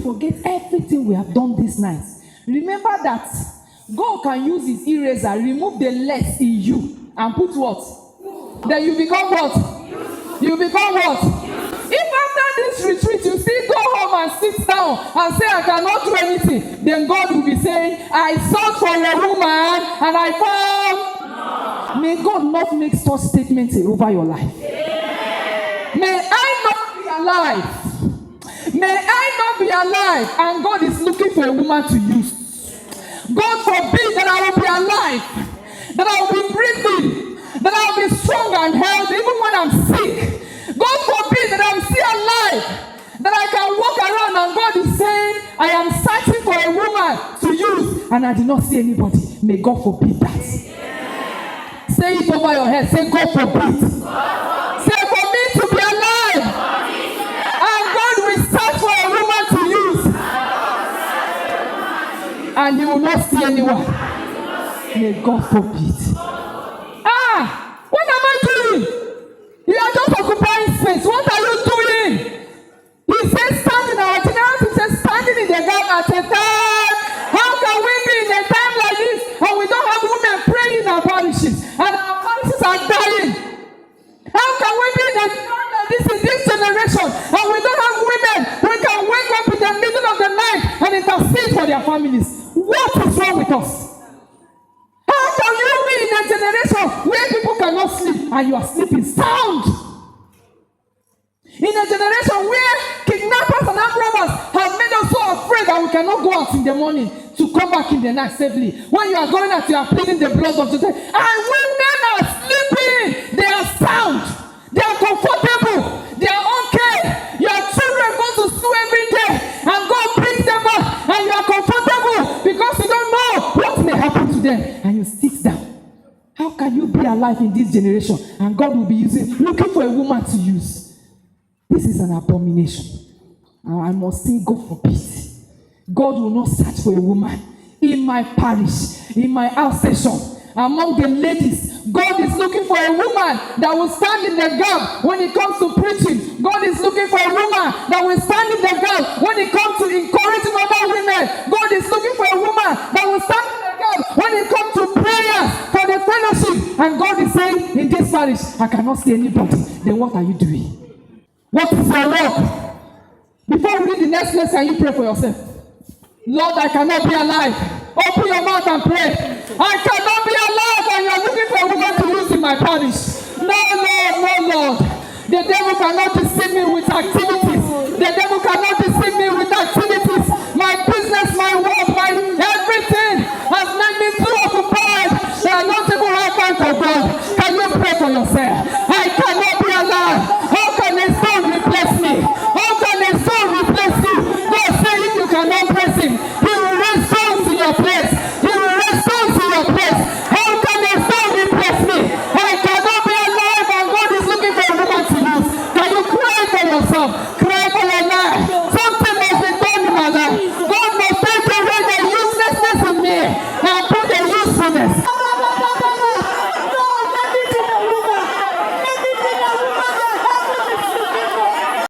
forget everything we have done this night, remember that God can use his eraser, remove the less in you, and put what? Then you become what? You become what? If after this retreat you still go home and sit down and say, I cannot do anything, then God will be saying, I sought for a woman and I found. May God not make such statements over your life. May I not be alive. May I not be alive, and God is looking for a woman to use. God forbid that I will be alive, that I will be breathing, that I will be strong and healthy even when I'm sick. God forbid that I'm still alive, that I can walk around and God is saying, I am searching for a woman to use, and I did not see anybody. May God forbid that. Say it over your head. Say, God forbid. Say, for me to be alive, and God will search for a woman to use, and you will not see anyone. May God forbid. What am I doing? You are just occupying space. What are you doing? He says, stand in our general. He says, standing in the gap at a time. How can we be in a time like this and we don't have women praying in our parishes and our parishes are dying? How can we be in a time like this in this generation and we don't have women who can wake up in the middle of the night and intercede for their families? What is wrong with us? How can you be in a generation where people cannot sleep and you are sleeping sound? In a generation where kidnappers and armed robbers have made us so afraid that we cannot go out in the morning to come back in the night safely. When you are going out, you are pleading the blood of Jesus. And women are sleeping. They are sound. They are comfortable. They are okay. Your children go to school every day and God brings them back and you are comfortable because you don't know what may happen to them. And you sit down. How can you be alive in this generation and God will be looking for a woman to use? This is an abomination. I must say, God forbid. God will not search for a woman in my parish, in my house session, among the ladies. God is looking for a woman that will stand in the gap when it comes to preaching. God is looking for a woman that will stand in the gap when it comes to encouraging other women. God is looking for a woman that will stand in the gap when it comes to prayer for the fellowship. And God is saying, in this parish, I cannot see anybody. Then what are you doing? What is your work? Before we read the next lesson, you pray for yourself. Lord, I cannot be alive. Open your mouth and pray. I cannot be alive and you are looking for a woman to use in my parish. No, Lord. The devil cannot deceive me with activities. The devil cannot